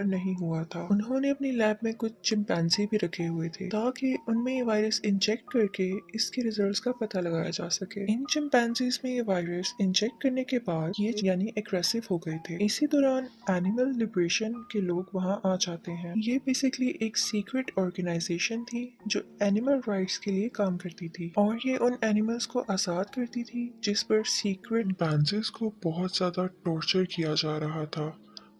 बाहर नहीं हुआ था। उन्होंने अपनी लैब में कुछ चिंपैंजी भी रखे हुए थे ताकि उनमें ये वायरस इंजेक्ट करके इसके रिजल्ट्स का पता लगाया जा सके। इन चिंपैंजीज में ये वायरस इंजेक्ट करने के बाद ये यानी एग्रेसिव हो गए थे। इसी दौरान एनिमल लिबरेशन के लोग वहां आ जाते हैं। ये बेसिकली एक सीक्रेट ऑर्गेनाइजेशन थी जो एनिमल राइट्स के लिए काम करती थी और ये उन एनिमल्स को आजाद करती थी जिस पर सीक्रेट चिंपैंजीज को बहुत ज्यादा टॉर्चर किया जा रहा था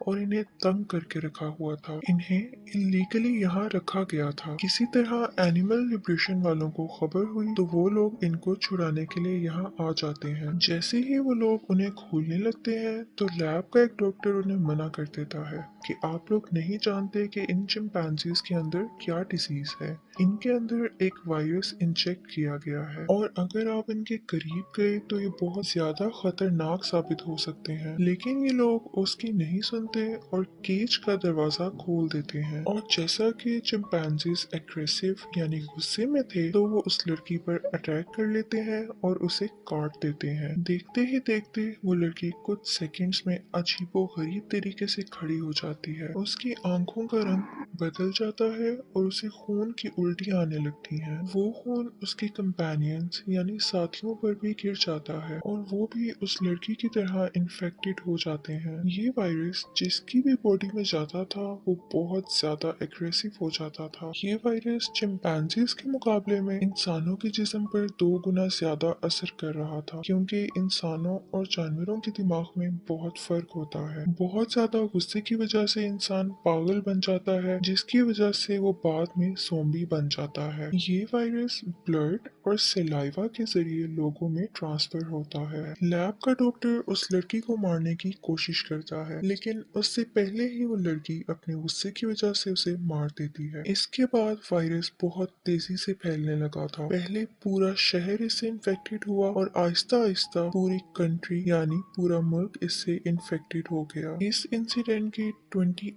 और इन्हें तंग करके रखा हुआ था। इन्हें इलीगली यहाँ रखा गया था। किसी तरह एनिमल लिबरेशन वालों को खबर हुई तो वो लोग इनको छुड़ाने के लिए यहाँ आ जाते हैं। जैसे ही वो लोग उन्हें खोलने लगते हैं तो लैब का एक डॉक्टर उन्हें मना कर देता है कि आप लोग नहीं जानते कि इन चिंपैंजीज के अंदर क्या डिजीज है। इनके अंदर एक वायरस इंजेक्ट किया गया है और अगर आप इनके करीब गए तो ये बहुत ज्यादा खतरनाक साबित हो सकते हैं। लेकिन ये लोग उसकी नहीं सुनते और केज का दरवाजा खोल देते हैं और जैसा कि चिंपैंजीज एग्रेसिव यानी गुस्से में थे तो वो उस लड़की पर अटैक कर लेते हैं और उसे काट देते हैं। देखते ही देखते वो लड़की कुछ सेकंड्स में अजीबो गरीब तरीके से खड़ी हो जाती है। उसकी आंखों का रंग बदल जाता है और उसे खून की उल्टी आने लगती हैं। वो खून उसके कंपेनियंस यानी साथियों पर भी गिर जाता है और वो भी उस लड़की की तरह इन्फेक्टेड हो जाते हैं। ये वायरस जिसकी भी बॉडी में जाता था वो बहुत ज्यादा एग्रेसिव हो जाता था। ये वायरस चिंपैंजीज के मुकाबले में इंसानों के जिस्म पर 2 गुना ज्यादा असर कर रहा था क्योंकि इंसानों और जानवरों के दिमाग में बहुत फर्क होता है। बहुत ज्यादा गुस्से की वजह से इंसान पागल बन जाता है जिसकी वजह से वो बाद में ज़ॉम्बी बन जाता है। ये वायरस ब्लड और सलाइवा के जरिए लोगों में ट्रांसफर होता है। लैब का डॉक्टर उस लड़की को मारने की कोशिश करता है लेकिन उससे पहले ही वो लड़की अपने गुस्से की वजह से उसे मार देती है। इसके बाद वायरस बहुत तेजी से फैलने लगा था। पहले पूरा शहर इससे इन्फेक्टेड हुआ और आहिस्ता आहिस्ता पूरी कंट्री यानी पूरा मुल्क इससे इन्फेक्टेड हो गया। इस इंसिडेंट के 28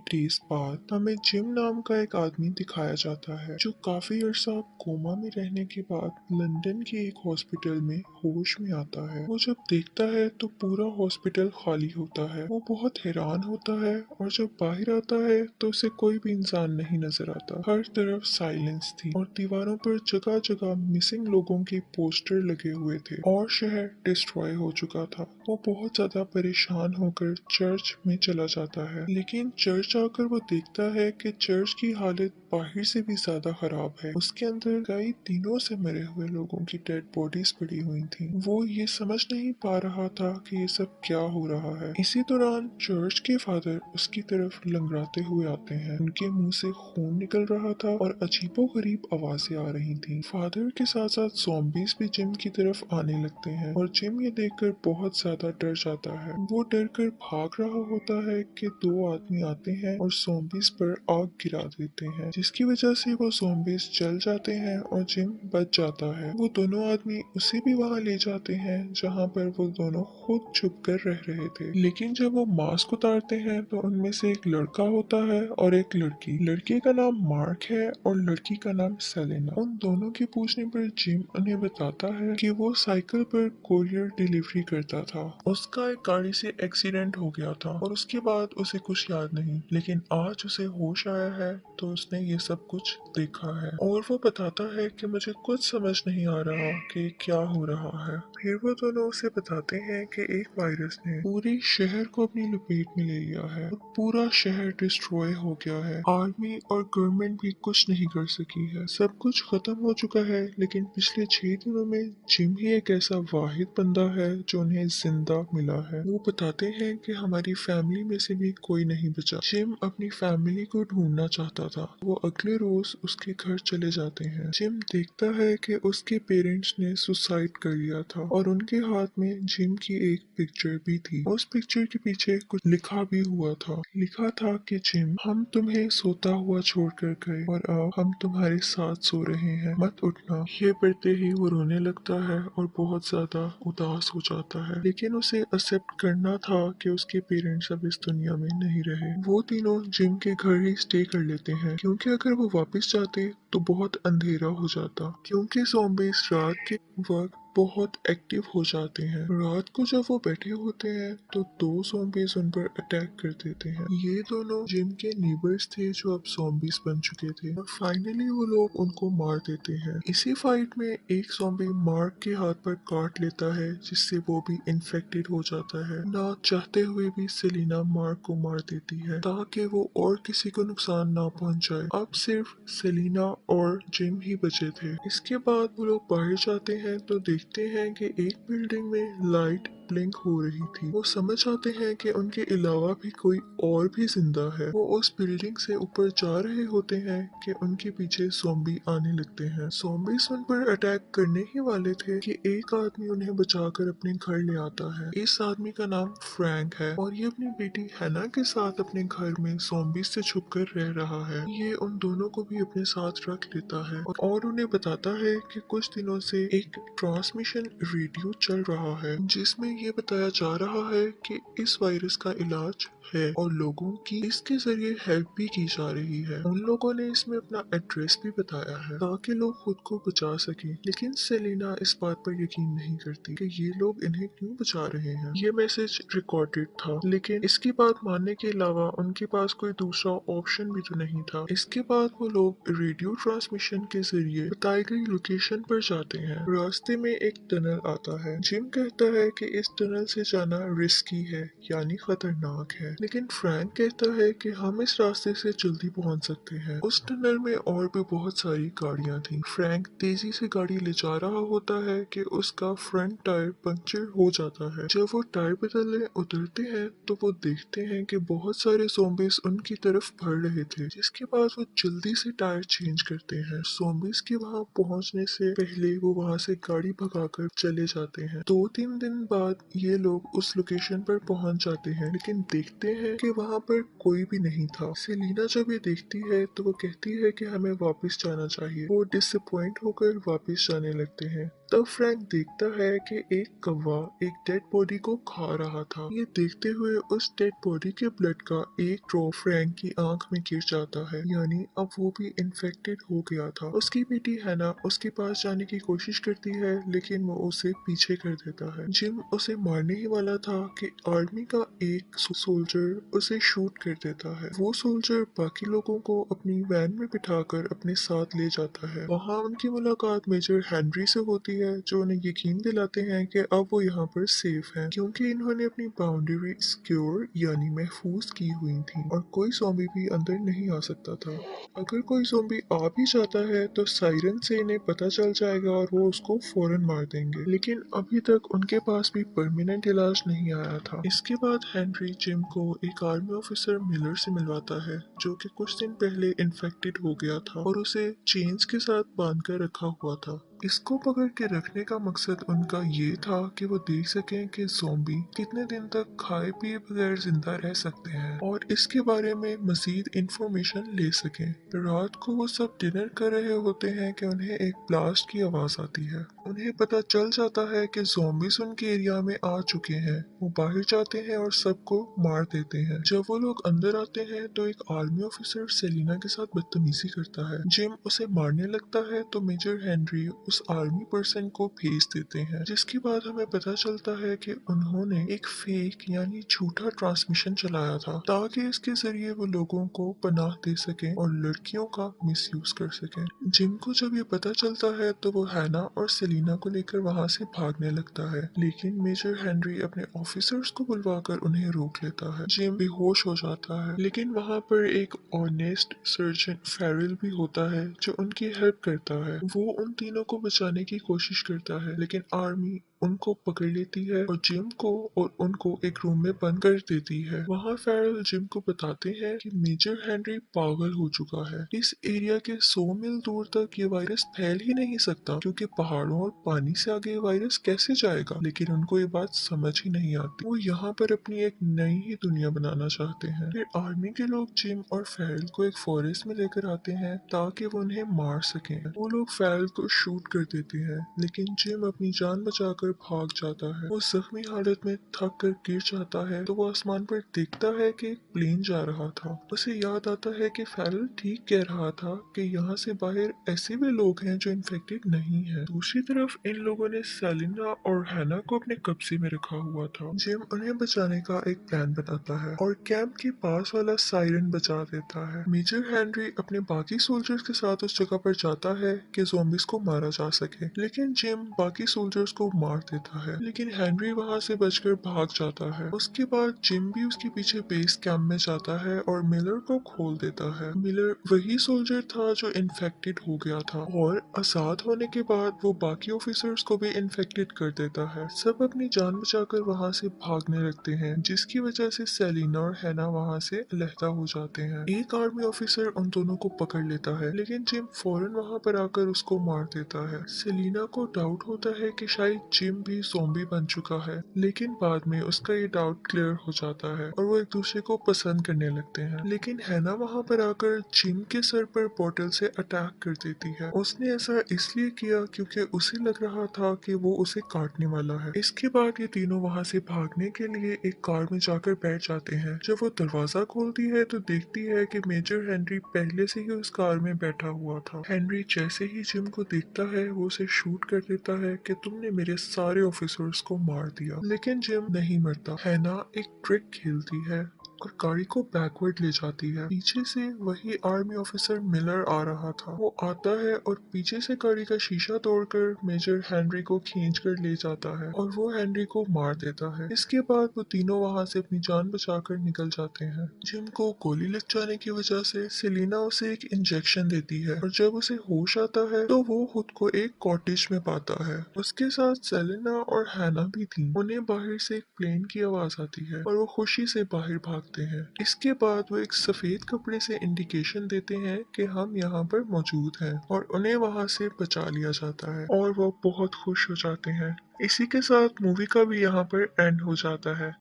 डेज बाद हमें जिम नाम का एक आदमी दिखाया जाता है जो काफी अरसा कोमा में रहने के बाद लंदन के एक हॉस्पिटल में होश में आता है। वो जब देखता है तो पूरा हॉस्पिटल खाली होता है। वो बहुत हैरान होता है और जब बाहर आता है तो उसे कोई भी इंसान नहीं नजर आता। हर तरफ साइलेंस थी और दीवारों पर जगह जगह मिसिंग लोगों के पोस्टर लगे हुए थे और शहर डिस्ट्रॉय हो चुका था। वो बहुत ज्यादा परेशान होकर चर्च में चला जाता है लेकिन चर्च आकर वो देखता है कि चर्च की हालत बाहर से भी ज्यादा खराब है। उसके अंदर कई दिनों से मरे हुए लोगों की डेड बॉडीज पड़ी हुई थी। वो ये समझ नहीं पा रहा था कि ये सब क्या हो रहा है। इसी दौरान चर्च के फादर उसकी तरफ लंगड़ाते हुए आते हैं। उनके मुंह से खून निकल रहा था और अजीबो गरीब आवाजें आ रही थी। फादर के साथ साथ ज़ॉम्बीज भी जिम की तरफ आने लगते हैं और जिम ये देखकर बहुत ज्यादा डर जाता है। वो डर कर भाग रहा होता है कि 2 आदमी आते हैं और ज़ॉम्बीज पर आग गिरा देते हैं जिसकी वजह से वो ज़ॉम्बीज जल जाते हैं और जिम बच जाता है। वो दोनों आदमी उसे भी वहां ले जाते हैं जहां पर वो दोनों खुद छुप कर रह रहे थे। लेकिन जब वो मास्क उतारते हैं तो उनमें से एक लड़का होता है और एक लड़की। लड़के का नाम मार्क है और लड़की का नाम सेलेना। उन दोनों के पूछने पर जिम उन्हें बताता है कि वो साइकिल पर कोरियर डिलीवरी करता था। उसका एक गाड़ी से एक्सीडेंट हो गया था और उसके बाद उसे कुछ याद नहीं, लेकिन आज उसे होश आया है तो उसने ये सब कुछ देखा है और वो बताता है कि मुझे कुछ समझ नहीं आ रहा कि क्या हो रहा है। फिर वो दोनों उसे बताते हैं कि एक वायरस ने पूरे शहर को अपनी लपेट में ले लिया है और पूरा शहर डिस्ट्रॉय हो गया है। आर्मी और गवर्नमेंट भी कुछ नहीं कर सकी है। सब कुछ खत्म हो चुका है लेकिन पिछले 6 दिनों में जिम ही एक ऐसा वाहिद बंदा है जो उन्हें जिंदा मिला है। वो बताते हैं कि हमारी फैमिली में से भी कोई नहीं बचा। जिम अपनी फैमिली को ढूंढना चाहता था। वो अगले रोज उसके घर चले जाते हैं। जिम देखता है कि उसके पेरेंट्स ने सुसाइड कर लिया था और उनके हाथ में जिम की एक पिक्चर भी थी। उस पिक्चर के पीछे कुछ लिखा भी हुआ था। लिखा था कि जिम, हम तुम्हें सोता हुआ छोड़कर गए और अब हम तुम्हारे साथ सो रहे हैं, मत उठना। ये पढ़ते ही वो रोने लगता है और बहुत ज्यादा उदास हो जाता है। लेकिन उसे एक्सेप्ट करना था कि उसके पेरेंट्स अब इस दुनिया में नहीं रहे। वो तीनों जिम के घर ही स्टे कर लेते हैं क्योंकि अगर वो वापस जाते तो बहुत अंधेरा हो जाता क्योंकि ज़ॉम्बीज रात के वक्त बहुत एक्टिव हो जाते हैं। रात को जब वो बैठे होते हैं तो दो ज़ॉम्बीज उन पर अटैक कर देते हैं। ये दोनों जिम के नीबर्स थे जो अब ज़ॉम्बीज बन चुके थे और फाइनली वो लोग उनको मार देते हैं। इसी फाइट में एक ज़ॉम्बी मार्क के हाथ पर काट लेता है जिससे वो भी इन्फेक्टेड हो जाता है। ना चाहते हुए भी सेलिना मार्क को मार देती है ताकि वो और किसी को नुकसान ना पहुंचाए। अब सिर्फ सेलिना और जिम ही बचे थे। इसके बाद वो लोग बाहर जाते हैं तो देखते हैं कि एक बिल्डिंग में लाइट ब्लिंक हो रही थी। वो समझ आते हैं कि उनके अलावा भी कोई और भी जिंदा है। वो उस बिल्डिंग से ऊपर जा रहे होते हैं कि उनके पीछे ज़ॉम्बी आने लगते हैं। ज़ॉम्बीज उन पर अटैक करने ही वाले थे कि एक आदमी उन्हें बचाकर अपने घर ले आता है। इस आदमी का नाम फ्रैंक है और ये अपनी बेटी हैना के साथ अपने घर में ज़ॉम्बीज से छुपकर रह रहा है। ये उन दोनों को भी अपने साथ रख लेता है और उन्हें बताता है कि कुछ दिनों से एक ट्रांसमिशन रेडियो चल रहा है जिसमें ये बताया जा रहा है कि इस वायरस का इलाज है और लोगों की इसके जरिए हेल्प भी की जा रही है। उन लोगों ने इसमें अपना एड्रेस भी बताया है ताकि लोग खुद को बचा सकें। लेकिन सेलिना इस बात पर यकीन नहीं करती कि ये लोग इन्हें क्यों बचा रहे हैं। ये मैसेज रिकॉर्डेड था लेकिन इसकी बात मानने के अलावा उनके पास कोई दूसरा ऑप्शन भी तो नहीं था। इसके बाद वो लोग रेडियो ट्रांसमिशन के जरिए बताई गई लोकेशन पर जाते हैं। रास्ते में एक टनल आता है। जिम कहता है कि इस टनल से जाना रिस्की है यानी खतरनाक है, लेकिन फ्रैंक कहता है कि हम इस रास्ते से जल्दी पहुंच सकते हैं। उस टनल में और भी बहुत सारी गाड़ियां थी। फ्रैंक तेजी से गाड़ी ले जा रहा होता है कि उसका फ्रंट टायर पंक्चर हो जाता है। जब वो टायर बदलने उतरते हैं तो वो देखते हैं कि बहुत सारे ज़ॉम्बीज उनकी तरफ बढ़ रहे थे, जिसके बाद वो जल्दी से टायर चेंज करते हैं। ज़ॉम्बीज के वहां पहुंचने से पहले वो वहां से गाड़ी भगाकर चले जाते हैं। 2-3 दिन बाद ये लोग उस लोकेशन पर पहुंच जाते हैं लेकिन देखते हैं कि वहां पर कोई भी नहीं था। सेलिना जब ये देखती है तो वो कहती है कि हमें वापस जाना चाहिए। वो डिसअपॉइंट होकर वापस जाने लगते हैं। तब फ्रैंक देखता है कि एक कौवा एक डेड बॉडी को खा रहा था। ये देखते हुए उस डेड बॉडी के ब्लड का एक ड्रॉप फ्रैंक की आंख में गिर जाता है, यानी अब वो भी इन्फेक्टेड हो गया था। उसकी बेटी हैना उसके पास जाने की कोशिश करती है लेकिन वो उसे पीछे कर देता है। जिम उसे मारने ही वाला था कि आर्मी का एक सोल्जर उसे शूट कर देता है। वो सोल्जर बाकी लोगों को अपनी वैन में बिठाकर अपने साथ ले जाता है। वहाँ उनकी मुलाकात मेजर हेनरी से होती है जो उन्हें यकीन दिलाते हैं कि अब वो यहाँ पर सेफ हैं क्योंकि इन्होंने अपनी बाउंड्री सिक्योर यानी महफूज की हुई थी और कोई ज़ॉम्बी भी अंदर नहीं आ सकता था। अगर कोई ज़ॉम्बी आ भी जाता है तो सायरन से इन्हें पता चल जाएगा और वो उसको फौरन मार देंगे, लेकिन अभी तक उनके पास भी परमानेंट इलाज नहीं आया था। इसके बाद हेनरी जिम को एक आर्मी ऑफिसर मिलर से मिलवाता है जो कि कुछ दिन पहले इन्फेक्टेड हो गया था और उसे चेन्स के साथ बांध कर रखा हुआ था। इसको पकड़ के रखने का मकसद उनका ये था कि वो देख सकें कि ज़ॉम्बी कितने दिन तक खाए पिए बगैर जिंदा रह सकते हैं और इसके बारे में मजीद इंफॉर्मेशन ले सकें। रात को वो सब डिनर कर रहे होते हैं कि उन्हें एक ब्लास्ट की आवाज आती है। उन्हें पता चल जाता है कि ज़ॉम्बीज उनके एरिया में आ चुके हैं। वो बाहर जाते हैं और सबको मार देते हैं। जब वो लोग अंदर आते हैं तो एक आर्मी ऑफिसर सेलिना के साथ बदतमीजी करता है। जिम उसे मारने लगता है तो मेजर हेनरी उस आर्मी पर्सन को भेज देते हैं, जिसके बाद हमें पता चलता है कि उन्होंने एक फेक यानी झूठा ट्रांसमिशन चलाया था ताकि इसके जरिए वो लोगों को पनाह दे सकें और लड़कियों का मिसयूज कर सकें। जिम को जब ये पता चलता है तो वो हैना और सेलिना को लेकर वहां से भागने लगता है, लेकिन मेजर हेनरी अपने ऑफिसर्स को बुलवाकर उन्हें रोक लेता है। जिम बेहोश हो जाता है, लेकिन वहां पर एक ऑनेस्ट सर्जन फेरल भी होता है जो उनकी हेल्प करता है। वो उन तीनों को बचाने की कोशिश करता है लेकिन आर्मी उनको पकड़ लेती है और जिम को और उनको एक रूम में बंद कर देती है। वहाँ फेरल जिम को बताते हैं कि मेजर हेनरी पागल हो चुका है। इस एरिया के 100 मील दूर तक ये वायरस फैल ही नहीं सकता क्योंकि पहाड़ों और पानी से आगे ये वायरस कैसे जाएगा, लेकिन उनको ये बात समझ ही नहीं आती। वो यहाँ पर अपनी एक नई ही दुनिया बनाना चाहते हैं। फिर आर्मी के लोग जिम और फेरल को एक फॉरेस्ट में लेकर आते हैं ताकि वो उन्हें मार सकें। वो लोग फेरल को शूट कर देते हैं लेकिन जिम अपनी जान बचाकर कर भाग जाता है। वो जख्मी हालत में थक कर गिर जाता है तो वो आसमान पर देखता है कि एक प्लेन जा रहा था। उसे याद आता है कि फेरल ठीक कह रहा था कि यहाँ से बाहर ऐसे भी लोग हैं जो इन्फेक्टेड नहीं है। दूसरी तरफ इन लोगों ने सेलिना और हैना को अपने कब्जे में रखा हुआ था। जिम उन्हें बचाने का एक प्लान बनाता है और कैंप के पास वाला सायरन बचा देता है। मेजर हेनरी अपने बाकी सोल्जर्स के साथ उस जगह पर जाता है कि ज़ॉम्बीज को मारा जा सके, लेकिन जिम बाकी सोल्जर्स को मार देता है, लेकिन हेनरी वहां से बचकर भाग जाता है। उसके बाद जिम भी उसके पीछे बेस कैंप में जाता है और मिलर को खोल देता है। मिलर वही सोल्जर था जो इन्फेक्टेड हो गया था और आजाद होने के बाद वो बाकी ऑफिसर्स को भी इन्फेक्टेड कर देता है। सब अपनी जान बचाकर वहां से भागने लगते हैं, जिसकी वजह से सेलिना और हैना वहां से अलहदा हो जाते हैं। एक आर्मी ऑफिसर उन दोनों को पकड़ लेता है, लेकिन जिम फौरन वहां पर आकर उसको मार देता है। सेलिना को डाउट होता है कि शायद जिम भी ज़ॉम्बी बन चुका है, लेकिन बाद में उसका ये डाउट क्लियर हो जाता है और वो एक दूसरे को पसंद करने लगते हैं। लेकिन हैना वहां पर आकर जिम के सर पर बोतल से अटैक कर देती है। उसने ऐसा इसलिए किया क्योंकि उसे लग रहा था कि वो उसे काटने वाला है। इसके बाद ये तीनों वहां से भागने के लिए एक कार में जाकर बैठ जाते हैं। जब वो दरवाजा खोलती है तो देखती है कि मेजर हेनरी पहले से ही उस कार में बैठा हुआ था। हेनरी जैसे ही जिम को देखता है वो उसे शूट कर देता है कि तुमने मेरे सारे ऑफिसर्स को मार दिया, लेकिन जिम नहीं मरता। हैना एक ट्रिक खेलती है और गाड़ी को बैकवर्ड ले जाती है। पीछे से वही आर्मी ऑफिसर मिलर आ रहा था। वो आता है और पीछे से गाड़ी का शीशा तोड़कर मेजर हेनरी को खींच कर ले जाता है और वो हेनरी को मार देता है। इसके बाद वो तीनों वहां से अपनी जान बचाकर निकल जाते हैं। जिम को गोली लग जाने की वजह से सेलिना उसे एक इंजेक्शन देती है और जब उसे होश आता है तो वो खुद को एक कॉटेज में पाता है। उसके साथ सेलिना और हैना भी थी। उन्हें बाहर से एक प्लेन की आवाज आती है और वो खुशी से बाहर भागते हैं। इसके बाद वो एक सफेद कपड़े से इंडिकेशन देते हैं कि हम यहाँ पर मौजूद हैं और उन्हें वहां से बचा लिया जाता है और वो बहुत खुश हो जाते हैं। इसी के साथ मूवी का भी यहाँ पर एंड हो जाता है।